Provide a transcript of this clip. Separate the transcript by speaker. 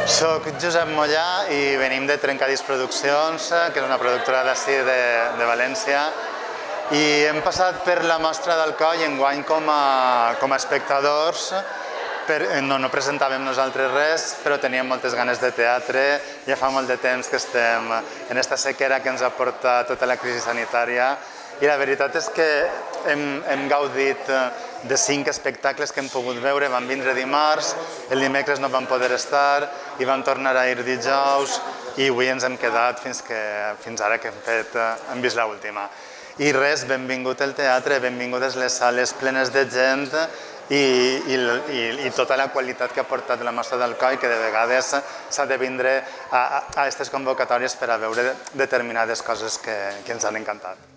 Speaker 1: Soc Josep Mollà i venim de Trencadís Produccions, que és una productora d'ací de València, i hem passat per la Mostra d'Alcoi enguany com a espectadors. No presentàvem nosaltres res, però teníem moltes ganes de teatre. Ja fa molt de temps que estem en aquesta sequera que ens ha portat tota la crisi sanitària, i la veritat és que hem gaudit de 5 espectacles que hem pogut veure. Vam vindre dimarts, el dimecres no vam poder estar i vam tornar a ir dijous, i avui ens hem quedat fins ara que hem vist l'última. I res, benvingut al teatre, benvingudes les sales plenes de gent i tota la qualitat que ha portat la Mostra d'Alcoi, que de vegades s'ha de vindre a aquestes convocatòries per a veure determinades coses que ens han encantat.